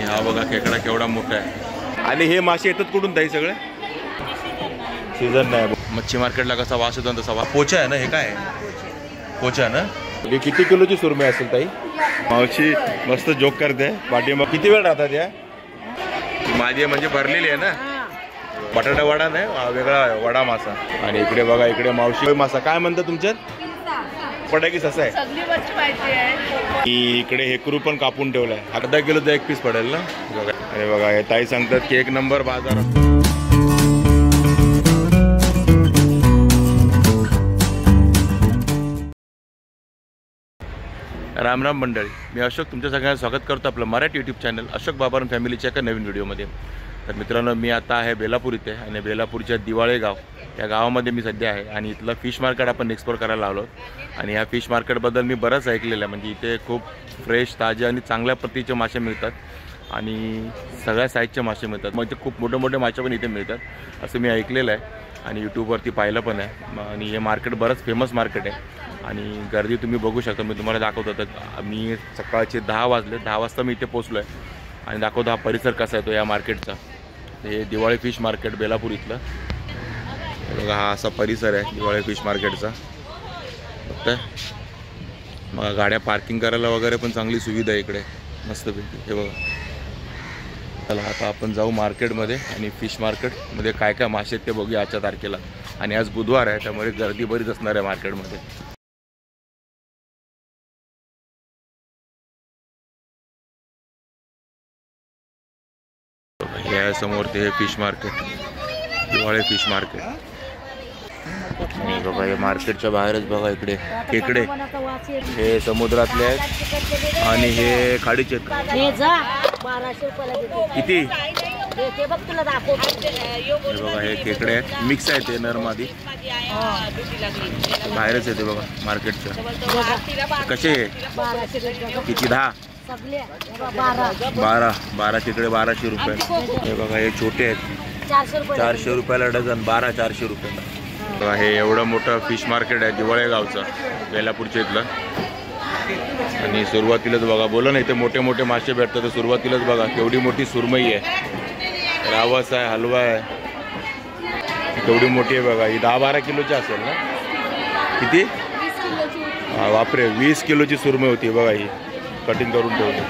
हा बघा खेकडा केवढा मोठा आहे. आणि हे मासे येतात कुठून ताई सगळे? सीझन नाही. मच्छी मार्केटला कसा वास येतो तसा वास. पोचा आहे ना हे? काय पोचा ना? हे किती किलोची सुरमई असेल ताई? मावशी मस्त जोक करते पाठी. मग किती वेळ राहतात या? माझी म्हणजे भरलेली आहे ना. बटाटा वडा नाही, वेगळा वडा मासा. आणि इकडे बघा, इकडे मावशी मासा. काय म्हणतात तुमच्यात? पटाकीस असं आहे. इकडे हेकरू पण कापून ठेवलाय. अर्धा किलोचा एक पीस पडेल ना. बघा अरे बघा, हे ताई सांगतात की एक नंबर बाजार. राम राम मंडळी, मी अशोक तुमच्या सगळ्यांना स्वागत करतो आपलं मराठी यूट्यूब चॅनल अशोक बाबाराम फॅमिलीच्या एका नवीन व्हिडिओमध्ये. तर मित्रांनो, मी आता आहे बेलापूर इथे आणि बेलापूरच्या दिवाळे गाव या गावामध्ये मी सध्या आहे. आणि इथलं फिश मार्केट आपण एक्सप्लोर करायला आलो. आणि ह्या फिश मार्केटबद्दल मी बरंच ऐकलेलं आहे. म्हणजे इथे खूप फ्रेश, ताजे आणि चांगल्या प्रतीचे मासे मिळतात आणि सगळ्या साईजचे मासे मिळतात. म्हणजे खूप मोठे मोठे मासे पण इथे मिळतात असं मी ऐकलेलं आहे आणि यूट्यूबवरती पाहिलं पण आहे. आणि हे मार्केट बरंच फेमस मार्केट आहे आणि गर्दी तुम्ही बघू शकता. मी तुम्हाला दाखवतो. तर मी सकाळचे 10 वाजले, 10 वाजता मी इथे पोचलो आहे आणि दाखवतो हा परिसर कसा आहे तो या मार्केटचा. हे दिवाळे फिश मार्केट बेलापूर इथलं बघा. हा असा परिसर आहे दिवाळे फिश मार्केटचा. बघताय मग गाड्या पार्किंग करायला वगैरे पण चांगली सुविधा आहे इकडे मस्तपैकी. हे बघा. चला आता आपण जाऊ मार्केटमध्ये आणि फिश मार्केटमध्ये काय काय मासे आहेत ते बघूया आजच्या तारखेला. आणि आज बुधवार आहे त्यामुळे गर्दी बरीच असणार आहे मार्केटमध्ये. या समोर ते हे फिश मार्केट, दिवाळे फिश मार्केट. आणि बघा हे मार्केटच्या बाहेरच बघा इकडे खेकडे हे समुद्रातले आहेत आणि हे खाडीचे आहेत. किती? हे बघा हे खेकडे आहेत, मिक्स आहेत ते नर मादी. बाहेरच येते बघा मार्केटच्या. कसे किती? 10? 12 खेकडे 1200 रुपये. हे बघा हे छोटे आहेत 400 रुपयाला डझन. 12 400 रुपये. बघा हे एवढं मोठं फिश मार्केट आहे दिवाळे गावचं बेलापूरच्या इथलं. आणि सुरुवातीलाच बघा बोला ना इथे मोठे मोठे मासे भेटतात. तर सुरुवातीलाच बघा केवढी मोठी सुरमई आहे, रावस आहे, हलवा आहे. केवढी मोठी आहे बघा ही. 10-12 किलोची असेल ना? किती? हा बापरे, 20 किलोची सुरमई होती बघा ही. कटिंग करून ठेवली.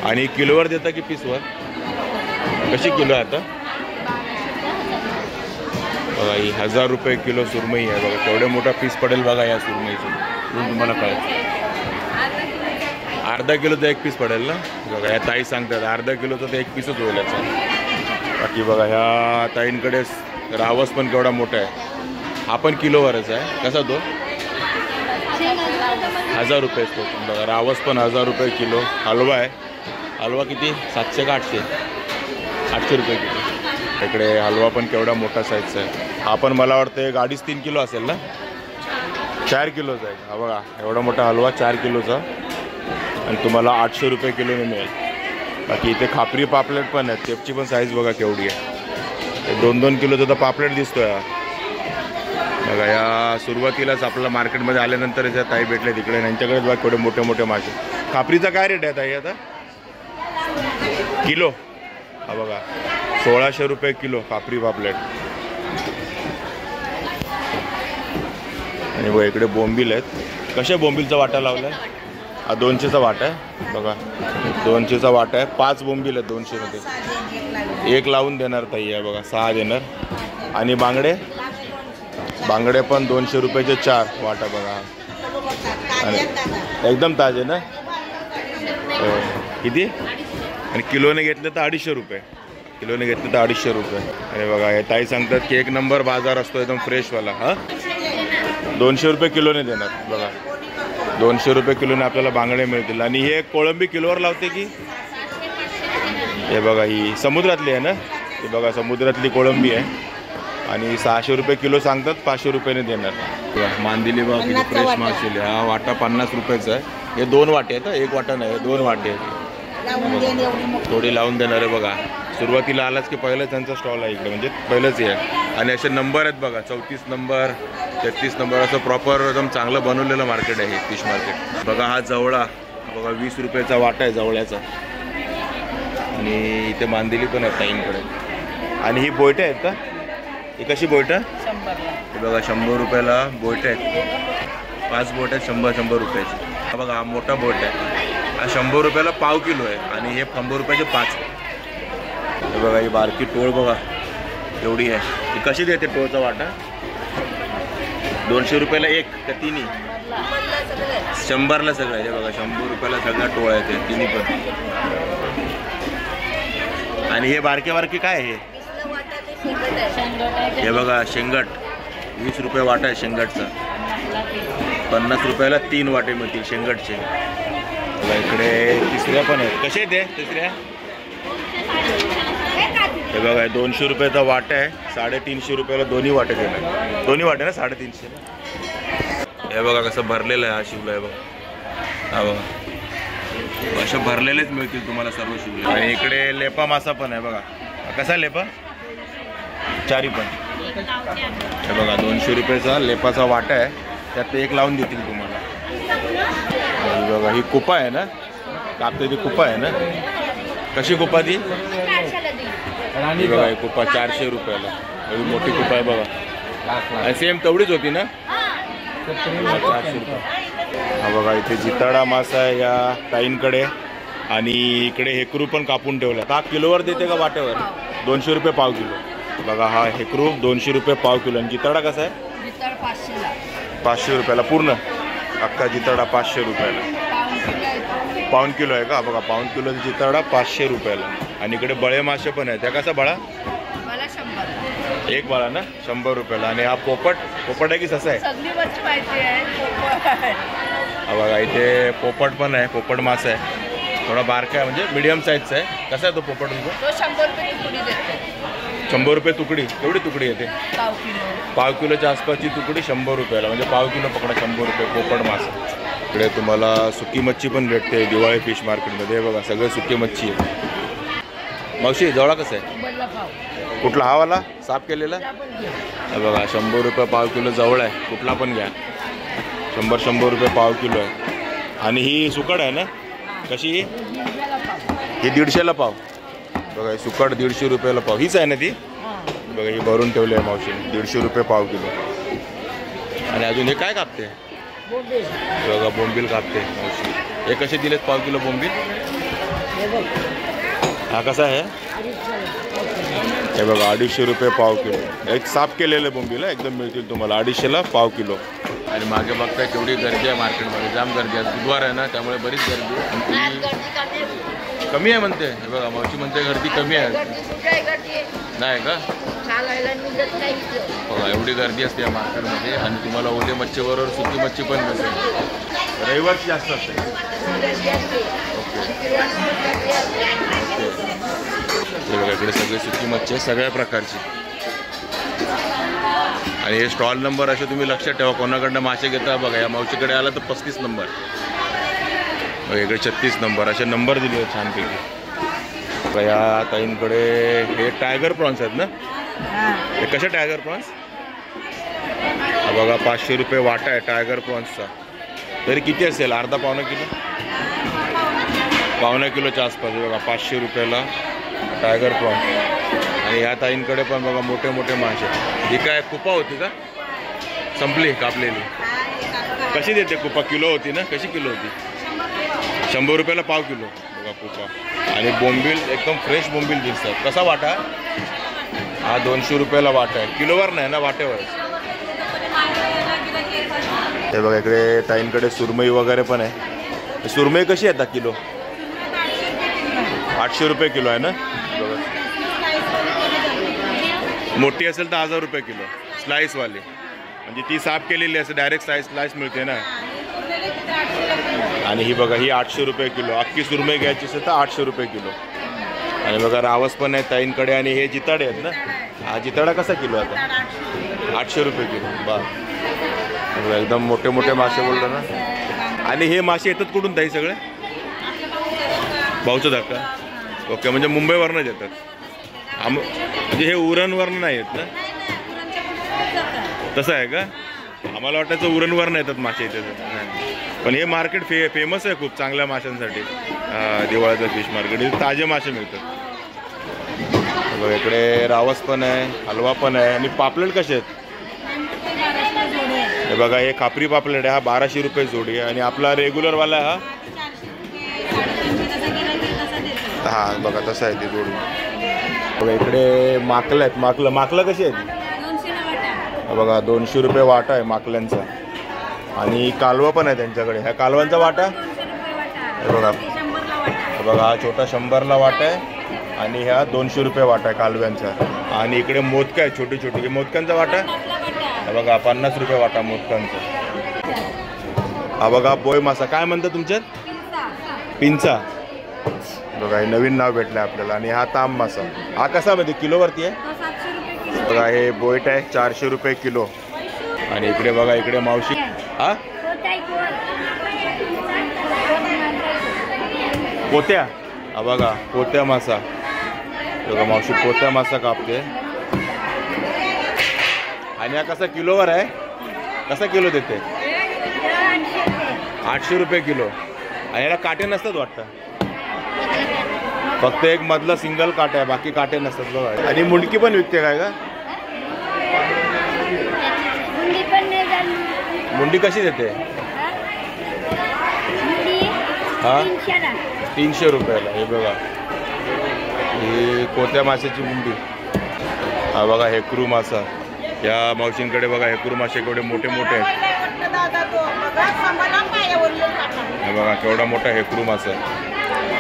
आणि किलोवर देता की पीसवर? कशी किलो आहे आता? बघा ही 1000 रुपये किलो सुरमई आहे बघा. केवढे मोठा पीस पडेल बघा या सुरमईचं. तुम्हाला कळेल. अर्धा किलोचा एक पीस पडेल ना. बघा या ताई सांगतात अर्धा किलोचा तर एक पीसच होईल याचा. बाकी बघा ह्या ताईंकडे रावस पण केवढा मोठा आहे. हा पण किलोवरच आहे. कसा तो? 1000 रुपये तो. बघा रावस पण 1000 रुपये किलो. हलवा आहे. हलवा किती? 700 का 800? 800 रुपये किलो. इकडे हलवा पण केवढा मोठा साईजचा आहे. हा पण मला वाटतं गाडीच 3 किलो असेल ना. 4 किलोचा आहे हा बघा. एवढा मोठा हलवा 4 किलोचा आणि तुम्हाला 800 रुपये किलोने मिळेल. बाकी इथे खापरी पापलेट पण आहेत. त्याची पण साईज बघा केवढी आहे. 2-2 किलोचा तर पापलेट दिसतोय हा बघा. या सुरुवातीलाच आपल्याला मार्केटमध्ये आल्यानंतर ज्या ताई भेटले तिकडे यांच्याकडे बघा केवढे मोठे मोठे मासे. खापरीचा काय रेट आहे ताई आता किलो? हा बघा 1600 रुपये किलो खापरी पापलेट. आणि बघा इकडे बोंबील आहेत. कशा बोंबीलचा वाटा लावलाय? हा 200चा वाटा आहे बघा. 200चा वाटा आहे. 5 बोंबील आहेत 200मध्ये. एक लावून देणार ताई आहे बघा. 6 देणार. आणि बांगडे पण 200 रुपयाचे 4 वाटा बघा. आणि एकदम ताजे ना. किती? आणि किलोने घेतले तर 250 रुपये. किलोने घेतले तर 250 रुपये. अरे बघा हे ताई सांगतात की एक नंबर बाजार असतो एकदम फ्रेशवाला. हां 200 रुपये किलोने देणार बघा. 200 रुपये किलोने आपल्याला बांगडे मिळतील. आणि हे कोळंबी किलोवर लावते की? हे बघा ही समुद्रातली आहे ना. हे बघा समुद्रातली कोळंबी आहे आणि 600 रुपये किलो सांगतात. 500 रुपयाने देणार. मांदिली बघा किती फ्रेश मासे. हा वाटा 50 रुपयाचा आहे. हे 2 वाटे आहेत. एक वाटा नाही 2 वाटे आहेत. थोडी लावून देणार आहे बघा. सुरुवातीला आलाच की पहिलं त्यांचा स्टॉल आहे इकडे. म्हणजे पहिलंच आहे. आणि असे नंबर आहेत बघा 34 नंबर 33 नंबर असं प्रॉपर एकदम चांगलं बनवलेलं मार्केट आहे हे फिश मार्केट. बघा हा जवळा बघा 20 रुपयाचा वाटा आहे जवळ्याचा. आणि इथे मांदेली पण आहे ताईंकडे. आणि ही बोयटे आहेत का? ही कशी बोयटं? हे बघा 100 रुपयाला बोयटे आहेत. 5 बोट आहेत 100 रुपयाची. हा बघा हा मोठा बोट आहे, हा 100 रुपयाला पाव किलो आहे. आणि हे 100 रुपयाचे 5. हे बघा ही बारकी टोळ बघा एवढी आहे. ही कशी देते टोळचा वाटा? 200 रुपयाला एक का तिन्ही? 100ला सगळं आहे. हे बघा 100 रुपयाला सगळा टोळ आहे ते तिन्ही पण. आणि हे बारके बारके काय आहे? हे बघा शेंगट 20 रुपये वाटा आहे शेंगटचा. 50 रुपयाला 3 वाटे मिळतील शेंगटचे. इकडे तिसऱ्या पण आहेत. कसे आहेत ते तिसऱ्या? हे बघा 200 रुपयाचा वाटा आहे. 350 रुपयाला दोन्ही वाटे दिले. दोन्ही वाटे ना 350. हे बघा कसं भरलेलं आहे. हा शिवला आहे बघा. हा बघा अशा भरलेलेच मिळतील तुम्हाला सर्व शिवले. आणि इकडे लेपा मासा पण आहे बघा. कसा लेपा? चारी पण. हे बघा 200 रुपयाचा लेपाचा वाटा आहे. त्यात एक लावून देतील तुम्हाला. बघा ही कुपा आहे ना, कापते ती कुपा आहे ना. कशी कुपा ती? बघा ही कुपा 400 रुपयाला. एवढी मोठी कुपा आहे बघा. सेम तेवढीच होती ना? 400 रुपये. हा बघा इथे जिताडा मासा आहे या ताईंकडे. आणि इकडे हेकरू पण कापून ठेवला. हा किलोवर देते का वाट्यावर? 200 रुपये पाव किलो. बघा हा हेकरू 200 रुपये पाव किलो. आणि जिताडा कसा आहे? 500 रुपयाला पूर्ण. अख्खा जिताडा 500 रुपयाला. पाऊण किलो आहे का? बघा पाऊण किलो जिताडा 500 रुपयाला. आणि इकडे बळे मासे पण आहे. त्या कसा बळा? एक बळा ना 100 रुपयाला. आणि हा पोपट आहे की ससा आहे? हा बघा इथे पोपट पण आहे. पोपट मासा आहे. थोडा बारका आहे म्हणजे मीडियम साईजचा आहे. कसा आहे तो पोपट तुमचा? 100 रुपये तुकडी. केवढी तुकडी येते? पाव किलोच्या आसपासची तुकडी 100 रुपयाला. म्हणजे पाव किलो पकडा 100 रुपये पोपट मासा. इकडे तुम्हाला सुकी मच्छी पण भेटते दिवाळी फिश मार्केटमध्ये. बघा सगळे सुकी मच्छी आहे. मावशी जवळा कसं आहे? कुठला हा वाला साफ केलेला? बघा 100 रुपये पाव किलो जवळ आहे. कुठला पण घ्या. 100 रुपये पाव किलो आहे. आणि ही सुकड आहे ना? कशी ही? 150ला पाव. बघा ही सुकड 150 रुपयाला पाव. हीच आहे ना ती? बघा ही भरून ठेवली आहे मावशीने. 150 रुपये पाव किलो. आणि अजून हे काय कापते? बघा बोंबील कापते मावशी. हे कसे दिलेत पाव किलो बोंबील? हा कसा आहे? हे बघा 250 रुपये पाव किलो. एक साफ केलेले बोंबील एकदम मिळतील तुम्हाला 250ला पाव किलो. आणि मागे बघताय केवढी गर्दी आहे मार्केटमध्ये. जाम गर्दी आहे. बुधवार आहे ना त्यामुळे बरीच गर्दी कमी आहे म्हणते. हे बघा मावशी म्हणते गर्दी कमी आहे. नाही का? बघा एवढी गर्दी असते या मार्केटमध्ये. आणि तुम्हाला ओले मच्छीबरोबर सुकी मच्छी पण मिळते. रविवारची जास्त असते. हे बघा इकडे सगळे सुकी मच्छी आहे सगळ्या प्रकारची. आणि हे स्टॉल नंबर असे तुम्ही लक्षात ठेवा. कोणाकडनं मासे घेता बघा. या मावशीकडे आला तर 35 नंबर. इकडे 36 नंबर असे नंबर दिले आहेत छानपैकी. या ताईंकडे हे टायगर प्रॉन्स आहेत ना? हे कसे टायगर प्रॉन्स? बघा 500 रुपये वाटा आहे टायगर प्रॉन्सचा. तरी किती असेल? अर्धा पावणा किलो? पावणा किलोच्या आसपास. बघा 500 रुपयाला टायगर प्रॉन्स. आणि ह्या ताईंकडे पण बघा मोठे मोठे मासे. ही काय कुपा होती का? संपली कापलेली. कशी देते कुपा? किलो होती ना? कशी किलो होती? 100 रुपयाला पाव किलो. बघा कुपा. आणि बोंबील एकदम फ्रेश बोंबील दिसतात. कसा वाटा? हा 200 रुपयाला वाटा आहे. किलोवर नाही ना वाट्यावर. हे बघा इकडे ताईंकडे सुरमई वगैरे पण आहे. सुरमई कशी येतात किलो? 800 रुपये किलो आहे ना? बघा मोठी असेल तर 1000 रुपये किलो स्लाइसवाली. म्हणजे ती साफ केलेली असते. डायरेक्ट स्लाइस मिळते ना. आणि ही बघा ही 800 रुपये किलो. अख्खी सुरमई घ्यायची असेल तर 800 रुपये किलो. आणि बघा रावस पण आहे ताईंकडे. आणि हे जिताडे आहेत ना? हा जिताडा कसा किलो आता? 800 रुपये किलो. बघा एकदम मोठे मोठे मासे बोललो ना. आणि हे मासे येतात कुठून ताई सगळे? भाऊचं धक्का. ओके म्हणजे मुंबईवरनंच येतात. म्हणजे हे उरणवरनं नाही येत ना? तसं आहे का? आम्हाला वाटायचं उरणवरनं येतात मासे इथे. पण हे मार्केट फेमस आहे खूप चांगल्या माशांसाठी. दिवाळीचं फिश मार्केट, इथे ताजे मासे मिळतात. बघा इकडे रावस पण आहे, हलवा पण आहे. आणि पापलेट कसे आहेत हे बघा. हे खापरी पापलेट आहे, हा 1200 रुपये जोडी आहे. आणि आपला रेग्युलरवाला हा बघा तसं आहे ती जोडी. बघा इकडे माकलं आहेत. माकलं कशी आहेत बघा. 200 रुपये वाटा आहे माकल्यांचा. आणि कालवा पण आहे त्यांच्याकडे. ह्या कालवांचा वाटा हे बघा. बघा हा छोटा 100ला वाटा आहे. आणि ह्या 200 रुपये वाटा आहे कालव्यांचा. आणि इकडे मोदका आहे छोटी छोटी. मोदकांचा वाटा बघा 50 रुपये वाटा मोदकांचा. हा बघा बोय मासा. काय म्हणतात तुमच्यात? पिंचा. बघा हे नवीन नाव भेटलं आपल्याला. आणि हा तांब मासा. हा कसा मध्ये किलोवरती आहे बघा. हे बोईट आहे 400 रुपये किलो. आणि इकडे बघा इकडे मावशी. हा पोत्या. हा बघा पोत्या मासा. बघा मावशी पोत्या मासा कापते. आणि हा कसा किलोवर आहे? कसा किलो देते? 800 रुपये किलो. आणि याला काटे नसतात वाटतं. फक्त एक मधला सिंगल काटा आहे, बाकी काटे नसतात बघा. आणि मुंडकी पण विकते काय का? मुंडी कशी देते? हा 300 रुपयाला. हे बघा ही कोत्या माशाची मुंडी. हा बघा हेकरू मासा. या मावशींकडे बघा हेकरू मासे केवढे मोठे मोठे आहेत. हे बघा केवढा मोठा हेकरू मासा.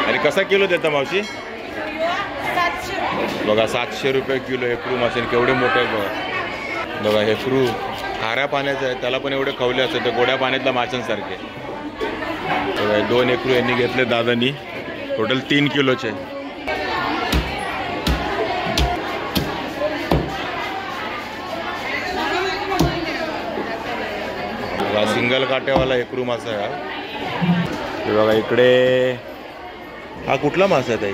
आणि कसा किलो देता मावशी? बघा 700 रुपये किलो हेकरू मासे. केवढे मोठे आहेत बघा. बघा हेकरू खाऱ्या पाण्याचं आहे, त्याला पण एवढे खवले असतात ते गोड्या पाण्यातल्या माशांसारखे. बघा 2 हेकरू यांनी घेतले दादांनी. टोटल 3 किलोचे. बघा सिंगल काट्यावाला हेकरू मासा आहे. बघा इकडे हा कुठला मासा आहे ताई?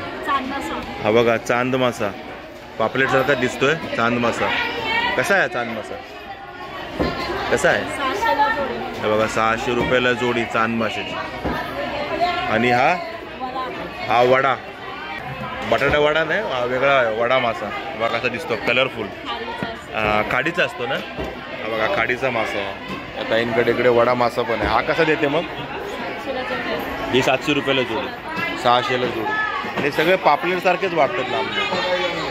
हा बघा चांद मासा. पापलेट सारखा दिसतोय चांद मासा. कसा आहे चांद मासा? कसा आहे? हे बघा 600 रुपयाला जोडी चांद माशाची. आणि हा वडा. बटाटा वडा नाही, हा वेगळा वडा मासा. बघा कसा दिसतो कलरफुल. खाडीचा असतो ना. हा बघा खाडीचा मासा. आता इकडे इकडे वडा मासा पण आहे. हा कसा देते मग? ही 700 रुपयाला जोडी, 600ला जोडी. आणि सगळे पापलेट सारखेच वाटतात ना आपल्याला.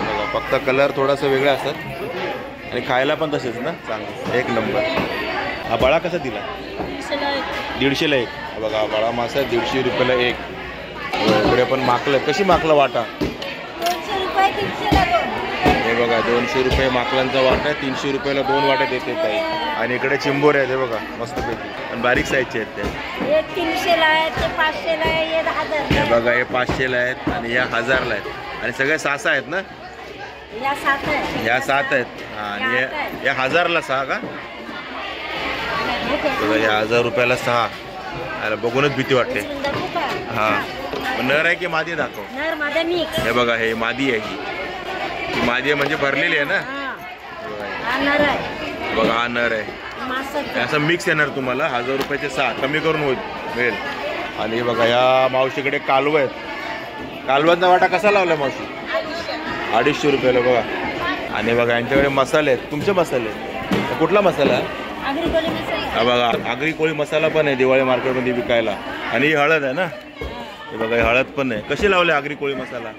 बघा फक्त कलर थोडासा वेगळे असतात. आणि खायला पण तसेच ना चांगलं एक नंबर. हा बळा कसा दिला? 150ला एक. बघा बळा मासा 150 रुपयाला एक. इकडे पण माकलं. कशी माकलं वाटा? हे बघा 200 रुपये माकलांचा वाटा. 300 रुपयाला 2 वाटा देते ताई. आणि इकडे चिंबोरे आहेत हे बघा मस्तपैकी. आणि बारीक साईजचे आहेत ते. 300ला आहेत, ते 500ला आहे, हे 1000ला. हे बघा हे 500ला आहेत आणि या 1000ला आहेत. आणि सगळे 6 आहेत ना? या 7 आहेत. ह्या 7 आहेत. आणि या 1000ला 6 का? बघा या 1000 रुपयाला 6. अरे बघूनच भीती वाटते. हा नर आहे की मादी दाखव? नर मादा मिक्स. हे बघा हे मादी आहे. ही मादी आहे म्हणजे भरलेली आहे ना. नर आहे बघा हा नर आहे. असं मिक्स येणार तुम्हाला. 1000 रुपयाचे 6 कमी करून मिळेल. आणि हे बघा या मावशीकडे कालवं आहेत. कालवांचा वाटा कसा लावला मावशी? 250 रुपयाला बघा. आणि बघा यांच्याकडे मसाले आहेत. तुमचे मसाले आहेत? कुठला मसाला? हा बघा आगरी कोळी मसाला पण आहे दिवाळी मार्केटमध्ये विकायला. आणि ही हळद आहे ना. हे बघा ही हळद पण आहे. कशी लावले आगरी कोळी मसाला?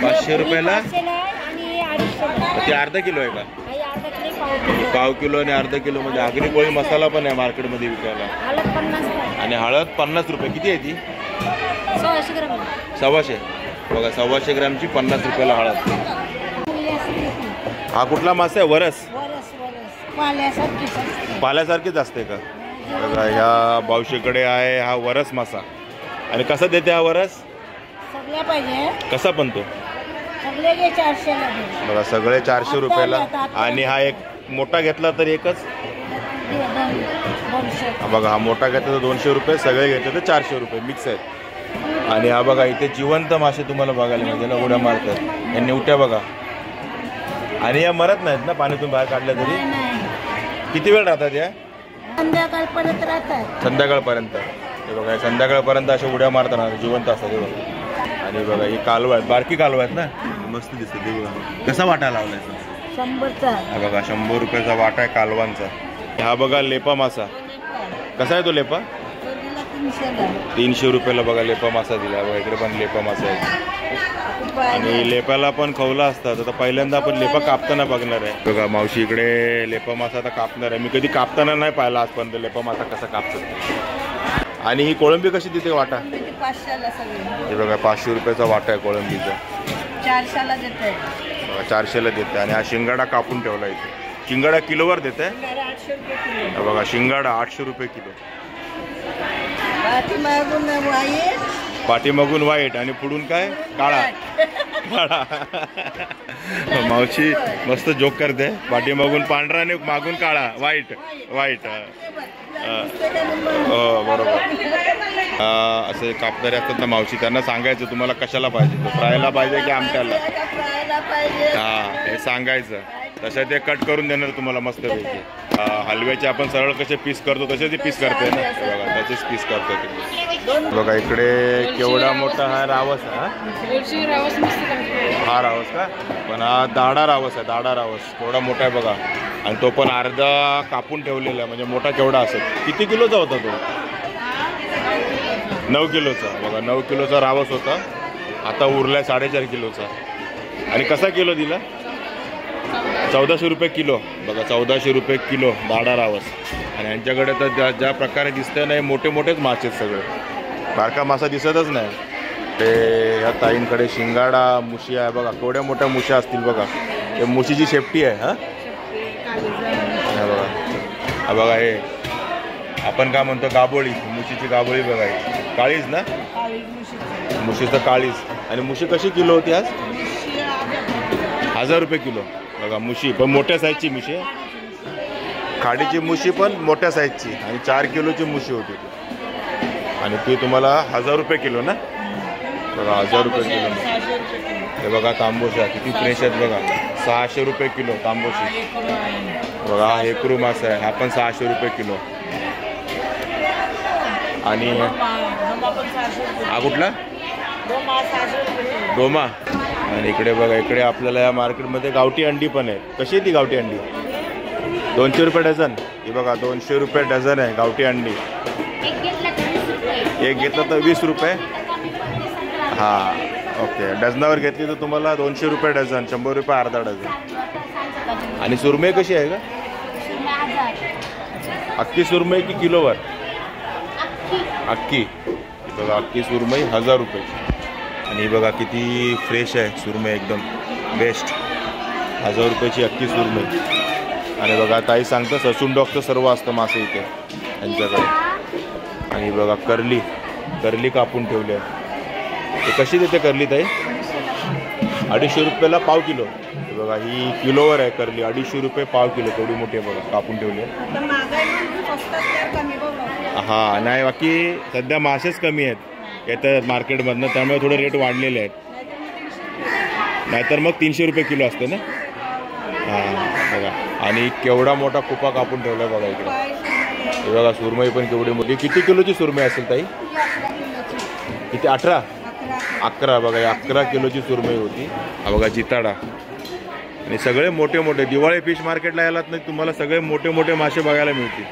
500 रुपयाला. ते अर्धा किलो आहे का? पाव किलो आणि अर्धा किलो मध्ये आगरी कोळी मसाला पण आहे मार्केटमध्ये विकायला. आणि हळद 50 रुपये. किती आहे ती? 125. बघा 125 ग्रामची 50 रुपयाला हळद. हा कुठला मासा आहे? वरस. पाल्यासारखीच असते का? बघा ह्या बावशीकडे आहे हा वरस मासा. आणि कसा देते हा वरस? सगळ्या पाहिजे. कसा पण तो? सगळे 400ला. बघा सगळे 400 रुपयाला. आणि हा एक मोठा घेतला तर एकच. बघा हा मोठा घेतला तर 200 रुपये. सगळे घेतले तर 400 रुपये मिक्स आहेत. आणि हा बघा इथे जिवंत मासे तुम्हाला बघायला मिळते ना. उड्या मारतात या निवट्या बघा. आणि या मरत नाहीत ना पाण्यातून बाहेर काढल्या तरी? किती वेळ राहतात या? संध्याकाळपर्यंत राहतात. संध्याकाळपर्यंत. हे बघा संध्याकाळपर्यंत अशा उड्या मारताना जिवंत असतात. हे बघा आणि बघा ही कालवा आहेत, बारकी कालवा आहेत ना, मस्त दिसते. ते बघा कसा वाटा लावलाय 100चा. हा बघा 100 रुपयाचा वाटा आहे कालवांचा. हा बघा लेपा मासा कसा आहे तो लेपा 300 रुपयाला बघा लेपा मासा दिला. बघा इकडे पण लेपा मासा आहे आणि लेपाला पण खवला असतात. आता पहिल्यांदा आपण लेपा कापताना बघणार आहे. बघा मावशी इकडे लेपा मासा आता कापणार आहे. मी कधी कापताना नाही पाहिला आजपर्यंत लेपा मासा कसा कापतात. आणि ही कोळंबी कशी देते वाटा 500ला सगळी. हे बघा 500 रुपयाचा वाटा आहे कोळंबीचा. 400ला देते. 400ला देते. आणि हा शिंगाडा कापून ठेवला इथे. शिंगाडा किलोवर देते. 800 रुपये किलो. बघा शिंगाडा 800 रुपये किलो. पाठीमागून व्हाईट आणि पुढून काय काळा. काळा मावशी मस्त जोक करते. पाठीमागून पांढरा आणि मागून काळा व्हाईट व्हाईट. हो बरोबर. असे कापणारे असतात ना मावशी, त्यांना सांगायचं तुम्हाला कशाला पाहिजे, फ्रायला पाहिजे की आमट्याला. हा हे सांगायचं. तसं ते कट करून देणार तुम्हाला मस्तपैकी. हलव्याचे आपण सरळ कसे पीस करतो तसे ते पीस करते ना. बघा तसेच पीस करतो ते. बघा इकडे केवढा मोठा हा रावस. हा रावस का, पण हा दाडा रावस आहे. दाडा रावस थोडा मोठा आहे बघा. आणि तो पण अर्धा कापून ठेवलेला आहे. म्हणजे मोठा केवढा असेल. किती किलोचा होता तो 9 किलोचा. बघा 9 किलोचा रावस होता. आता उरलाय 4.5 किलोचा. आणि कसा किलो दिला 1400 रुपये किलो. बघा 1400 रुपये किलो दाडा रावस. आणि यांच्याकडे तर ज्या प्रकारे दिसतंय ना, मोठे मोठेच मासे आहेत सगळे. बारका मासा दिसतच नाही. ते ह्या ताईंकडे शिंगाडा मुशी आहे बघा. केवढ्या मोठ्या मुश्या असतील बघा. ते मुशीची शेपटी आहे. हा बघा. हा बघा हे आपण काय म्हणतो गाबोळी. मुशीची गाबोळी बघा. काळीज ना, मुशीचं काळीज. आणि मुशी कशी किलो होती आज 1000 रुपये किलो. बघा मुशी पण मोठ्या साईजची मुशी आहे. खाडीची मुशी पण मोठ्या साईजची. आणि 4 किलोची मुशी होती ती. आणि ती तुम्हाला 1000 रुपये किलो ना. बघा 1000 रुपये किलो. हे बघा तांबोशा किती फ्रेश आहेत बघा. 600 रुपये किलो तांबोशी. बघा हा हेकरू मासा आहे. हा पण 600 रुपये किलो. आणि हा कुठला डोमा. आणि इकडे बघा इकडे आपल्याला या मार्केटमध्ये गावठी अंडी पण आहे. कशी आहे ती गावठी अंडी 200 रुपये डझन. ही बघा 200 रुपये डझन आहे गावठी अंडी. एक घेतलं तर 20 रुपये. हां ओके. डझनावर घेतली तर तुम्हाला 200 रुपये डझन. 100 रुपये अर्धा डझन. आणि सुरमई कशी आहे का अख्खी सुरमई की किलोवर अख्खी. बघा अख्खी सुरमई 1000 रुपये. आणि बघा किती फ्रेश आहे सुरमई एकदम बेस्ट. 1000 रुपयाची अख्खी सुरमई. आणि बघा ताई सांगतं ससून डॉगचं सर्व असतं मासे इथे यांच्याकडे. आणि बघा करली. करली कापून ठेवली आहे. ते कशी देते करली ताई 250 रुपयाला पाव किलो. बघा ही किलोवर आहे करली. 250 रुपये पाव किलो. थोडी मोठी आहे बघा कापून ठेवली आहे. हां नाही बाकी सध्या मासेच कमी आहेत येतात मार्केटमधनं, त्यामुळे थोडे रेट वाढलेले आहेत. नाहीतर मग 300 रुपये किलो असते ना. हां बघा. आणि केवढा मोठा कुपा कापून ठेवला आहे बघा इकडे. हे बघा सुरमई पण केवढी मोठी. किती किलोची सुरमई असेल ताई किती 11 बघा 11 किलोची सुरमई होती. हा बघा जिताडा. आणि सगळे मोठे मोठे. दिवाळी फिश मार्केटला यायलात नाही तुम्हाला सगळे मोठे मोठे मासे बघायला मिळतील.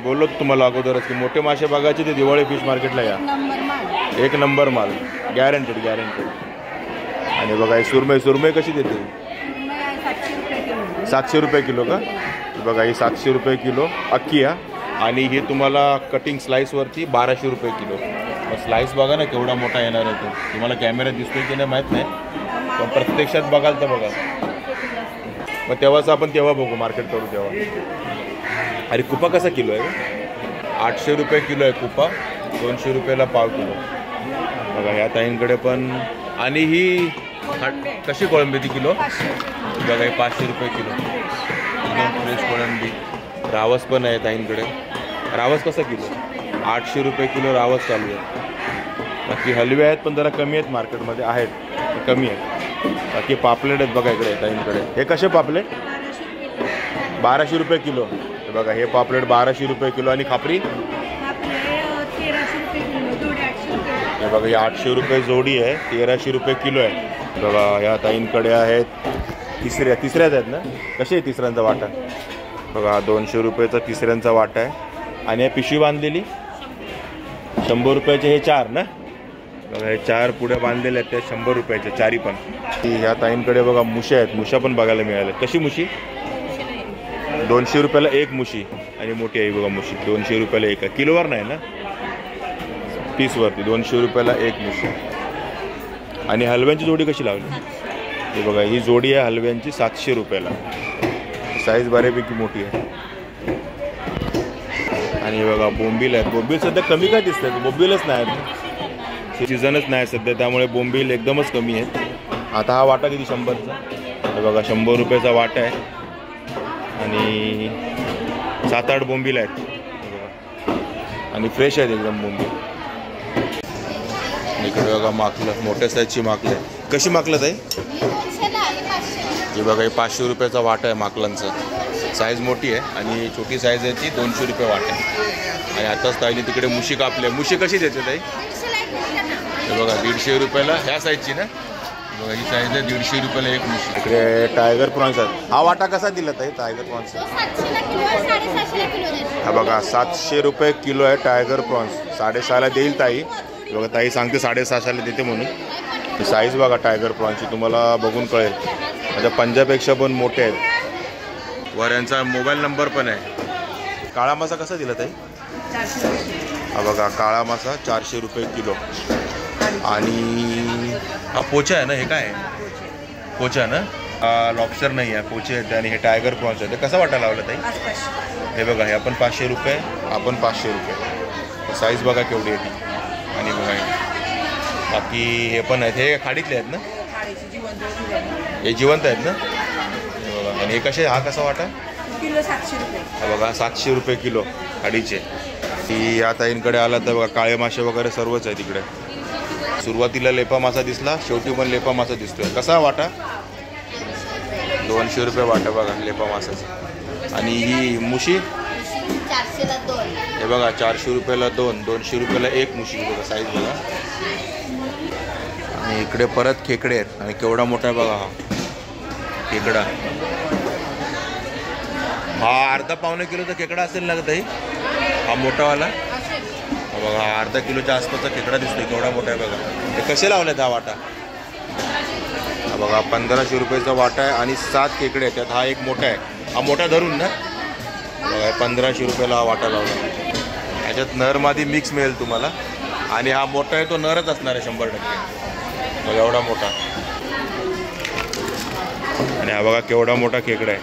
बोललो तुम्हाला अगोदरच की मोठे मासे बघायचे ते दिवाळी फिश मार्केटला या. एक नंबर माल गॅरंटेड गॅरंटेड. आणि बघा ही सुरमई कशी देते 700 रुपये किलो का. बघा ही 700 रुपये किलो अख्खी आहे. आणि हे तुम्हाला कटिंग स्लाईसवरती 1200 रुपये किलो. स्लाईस बघा ना केवढा मोठा येणार आहे तो. तुम्हाला कॅमेऱ्यात दिसतोय की नाही माहीत नाही, पण प्रत्यक्षात बघाल तर बघा. मग तेव्हाच आपण तेव्हा बघू मार्केट करू तेव्हा. अरे कुपा कसा किलो आहे 800 रुपये किलो आहे कुपा. 200 रुपयाला पाव किलो. बघा ह्या ताईंकडे पण. आणि ही कशी कोळंबी ती किलो बघा ही 500 रुपये किलो. एकदम फ्रेश कोळंबी. रावस पण आहे ताईंकडे. रावस कसा किलो 800 रुपये किलो रावस चालू आहे. बाकी हलवे आहेत पण जरा कमी आहेत मार्केटमध्ये आहेत कमी आहेत. बाकी पापलेट आहेत बघा इकडे ताईंकडे. हे कसे पापलेट 1200 रुपये किलो. हे बघा हे पापलेट 1200 रुपये किलो आणि खापरी आपले 1300 रुपये किलो, जोडी 800 रुपये. हे बघा ही 800 रुपये जोडी आहे, 1300 रुपये किलो आहे. बघा ह्या ताईंकडे आहेत तिसऱ्याच आहेत ना. कशी आहे तिसऱ्यांचा वाटा? बघा 200 रुपयाचा तिसऱ्यांचा वाटा आहे. आणि हे पिशवी बांधलेली 100 रुपयाचे हे 4 ना. बघा हे 4 पुढे बांधलेले आहेत, ते 100 रुपयाचे चारी पण. ह्या ताईंकडे बघा मुश्या आहेत, मुश्या पण बघायला मिळाल्या. कशी मुशी? 200 रुपयाला एक मुशी आणि मोठी आहे बघा मुशी. 200 रुपयाला एक आहे, किलोवर नाही ना, पीसवरती. 200 रुपयाला एक मुशी. आणि हलव्यांची जोडी कशी लावली? हे बघा ही जोडी आहे हलव्यांची 700 रुपयाला. साईज बऱ्यापैकी मोठी आहे. आणि हे बघा बोंबील आहेत. बोंबील सध्या कमी काय दिसतात? बोंबीलच नाही, सीझनच नाही सध्या, त्यामुळे बोंबील एकदमच कमी आहेत. आता हा वाटा किती? 100चा. हे बघा 100 रुपयाचा वाटा आहे. आणि 7-8 बोंबील आहेत आणि फ्रेश आहेत एकदम बोंबील. इकडे बघा माकलं, मोठ्या साईजची माकलं आहे. कशी माकलं ताई? हे बघा हे 500 रुपयाचा वाटा आहे माकलांचा. साईज मोठी आहे आणि छोटी साईज आहे ती 200 रुपये वाटा आहे. आणि आताच ताईने तिकडे मुशी कापली आहे. मुशी कशी देते ताई? हे बघा 150 रुपयाला ह्या साईजची ना. बघा ही साईज आहे 150 रुपयाला एक मुशी. इकडे टायगर प्रॉन्स आहे. हा वाटा कसा दिला ताई टायगर प्रॉन्स? हा बघा 700 रुपये किलो आहे टायगर प्रॉन्स. 650ला देईल ताई. बघा ताई सांगते 650ला देते म्हणून. साईज बघा टायगर प्रॉन्सची, तुम्हाला बघून कळेल. माझ्या पंजापेक्षा पण मोठे आहेत. वर यांचा मोबाईल नंबर पण आहे. काळा मासा कसा दिला ताई? 400 रुपये. हा बघा काळा मासा 400 रुपये किलो. आणि हा पोचा आहे ना. हे काय आहे? पोचा ना. लॉबस्टर नाही आहे, पोचे आहेत. आणि हे टायगर प्रॉन्स आहे. ते कसा वाटा लावला ताई? हे बघा हे आपण 500 रुपये, आपण 500 रुपये. साईज बघा केवढी आहे ती. आणि बघा बाकी हे पण आहेत. हे खाडीतले आहेत ना. हे जिवंत आहेत ना. हे बघा. आणि हे कसे? हा कसा वाटा? किलो 700 रुपये. हा बघा 700 रुपये किलो खाडीचे. ती या ताईंकडे आला तर बघा काळे मासे वगैरे सर्वच आहे तिकडे. सुरुवातीला लेपा मासा दिसला, शेवटी पण लेपा मासा दिसतोय. कसा वाटा? 200 रुपये वाटा बघा लेपा मासाची. आणि ही मुशी 400ला 2. हे बघा 400 रुपयाला 2, 200 रुपयाला एक मुशी. बघा साईज बघा. आणि इकडे परत खेकडे आहेत. आणि केवढा मोठा आहे बघा हा खेकडा. हा अर्धा-पावणे किलोचा खेकडा असेल ना ताई हा मोठावाला. बघा अर्धा किलोच्या आसपासचा खेकडा दिसतोय. केवढा मोठा आहे बघा. हे कसे लावले हा वाटा? हा बघा 1500 रुपयाचा वाटा आहे आणि 7 खेकडे आहेत. त्यात हा एक मोठा आहे. हा मोठा धरून ना. बघा 1500 रुपयाला हा वाटा लावला. ह्याच्यात नर मादी मिक्स मिळेल तुम्हाला. आणि हा मोठा आहे तो नरच असणार आहे 100%. बघा एवढा मोठा. आणि हा बघा केवढा मोठा खेकडा आहे.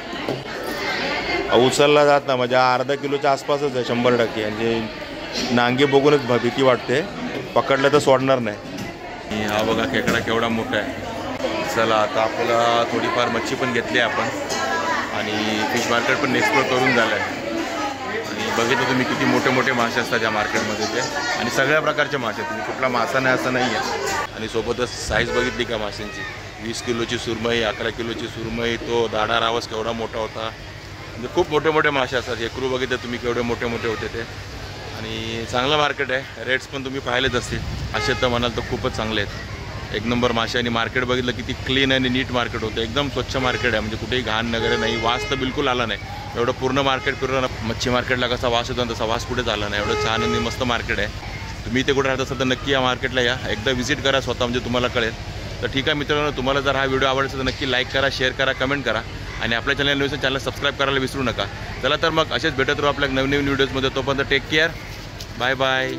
उचलला जात ना, म्हणजे अर्धा किलोच्या आसपासच आहे 100%. म्हणजे नांगे बघूनच भीती वाटते, पकडलं तर सोडणार नाही. हा बघा खेकडा केवढा मोठा आहे. चला आता आपल्याला थोडीफार मच्छी पण घेतली आहे आपण. आणि फिश मार्केट पण एक्सप्लोर करून झालं आहे. आणि बघितलं तुम्ही किती मोठे मोठे मासे असतात या मार्केटमध्ये ते. आणि सगळ्या प्रकारचे मासे, तुम्ही कुठला मासा नाही असं नाही आहे. आणि सोबतच साईज बघितली का माशांची? 20 किलोची सुरमई, 11 किलोची सुरमई. तो दाडा रावस केवढा मोठा होता. म्हणजे खूप मोठे मोठे मासे असतात. हेकरू बघितलं तुम्ही केवढे मोठे मोठे होते ते. आणि चांगलं मार्केट आहे. रेट्स पण तुम्ही पाहिलेच असतील. असे तर म्हणाल तर खूपच चांगले आहेत. एक नंबर मासे. आणि मार्केट बघितलं किती क्लीन आणि नीट मार्केट होतं. एकदम स्वच्छ मार्केट आहे. म्हणजे कुठेही घाण वगैरे नाही. वास तर बिलकुल आला नाही. एवढं पूर्ण मार्केट फिरलं. मच्छी मार्केटला कसा वास होता तसा वास कुठेच आला नाही. एवढं छान आणि मस्त मार्केट आहे. तुम्ही इथे कुठे राहत असाल तर नक्की या मार्केटला या. एकदा व्हिजिट करा स्वतः, म्हणजे तुम्हाला कळेल. तर ठीक आहे मित्रांनो, तुम्हाला जर हा व्हिडिओ आवडला तर नक्की लाईक करा, शेअर करा, कमेंट करा. आणि आपल्या चॅनल सबस्क्राईब करायला विसरू नका. चला तर मग असेच भेटत राहू आपल्या नवीन व्हिडिओजमध्ये. तोपर्यंत टेक केअर. Bye bye.